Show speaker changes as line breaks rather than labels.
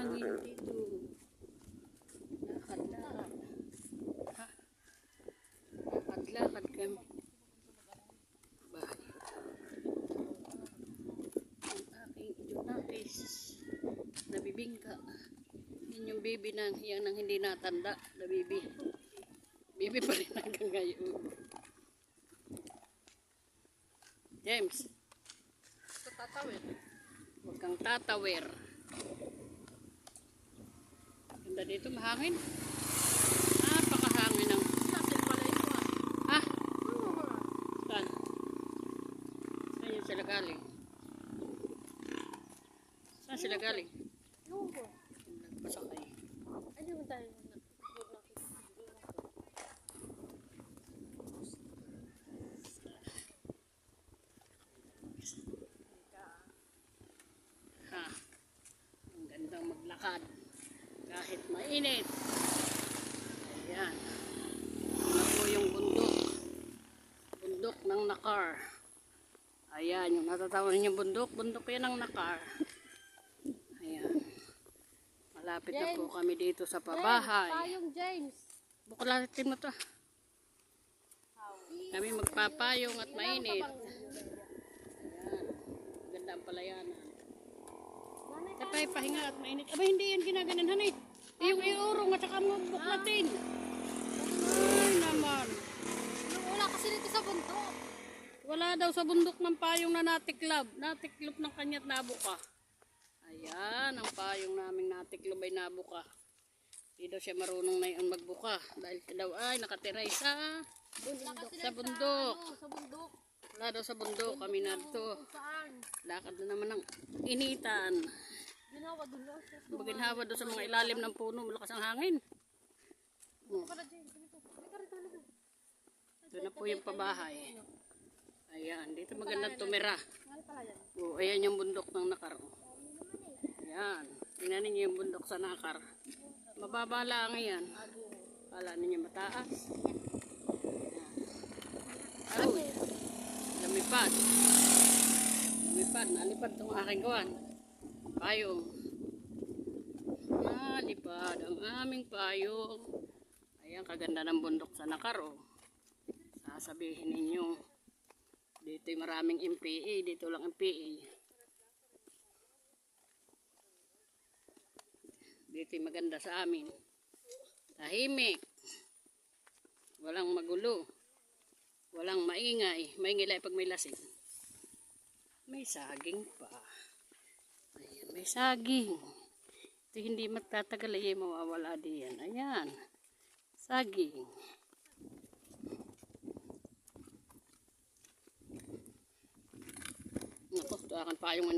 hangin dito. Lakad-lakad. Ha? Lakad-lakad kami. Bahay. Ang aking idunakis. Nabibingka. Yan yung baby nang hindi natanda. Na baby. Baby pa rin hanggang ngayon. James.
Tatawid.
Huwag kang tatawir. Ganda dito, mahangin. Napakahangin ng...
Nasin pala ito ah.
Ha?
Oo nga.
Saan? Saan yung sila galing? Saan sila galing?
Oo nga.
Pasakay.
Ay, di mo tayo
Ha? Ang gandang maglakad. Kahit mainit. Ayan. Ano po yung bundok. Bundok ng Nakar. Ayan, yung natatawa ninyo bundok. Bundok yan ng Nakar. Ayan. Malapit na po kami dito sa pabahay.
Payong James.
Bukalatin mo to. Kami magpapayong at mainit. Ayan. Ganda ang palayanan. Tapay pahinga at mainit. Aba, hindi yan ginaganan, eh. Yung iurong at saka mga buklatin. Ay naman.
Wala kasi dito sa bundok.
Wala daw sa bundok ng payong na natiklab. Natiklop ng kanya't nabuka. Ayan, ang payong naming natiklob ay nabuka. Hindi daw siya marunong na yun magbuka. Dahil siya daw ay nakatiray sa bundok.
Sa bundok.
Wala daw sa bundok. Kami na dito.
Saan?
Lakad na naman ng initan.
Ginawa doon lang.
Maginhawa doon sa mga ilalim ng puno. Malakas ang hangin.
Para James.
Ito na po yung pabahay. Ayan, dito magandang tumira.
Nga pala yan.
O, ayan yung bundok ng Nakar. Ayan. Tingnan ninyo yung bundok sa Nakar. Mababa lang yan. Kala ninyo mataas. Ayan. Ay, lumipad. Lumipad. Nalipad itong aking gawan. Payong. Nalipad ang aming payong. Ayan, kaganda ng bundok sa Nakar. O. Sasabihin ninyo. Dito'y maraming MPA. Dito lang MPA. Dito'y maganda sa amin. Tahimik. Walang magulo. Walang maingay. Maingay pag may lasing. May saging pa. Ayan, may saging. Ito hindi magtatagal ay mawawala diyan. Ayan. Saging. Naku, ito akan payong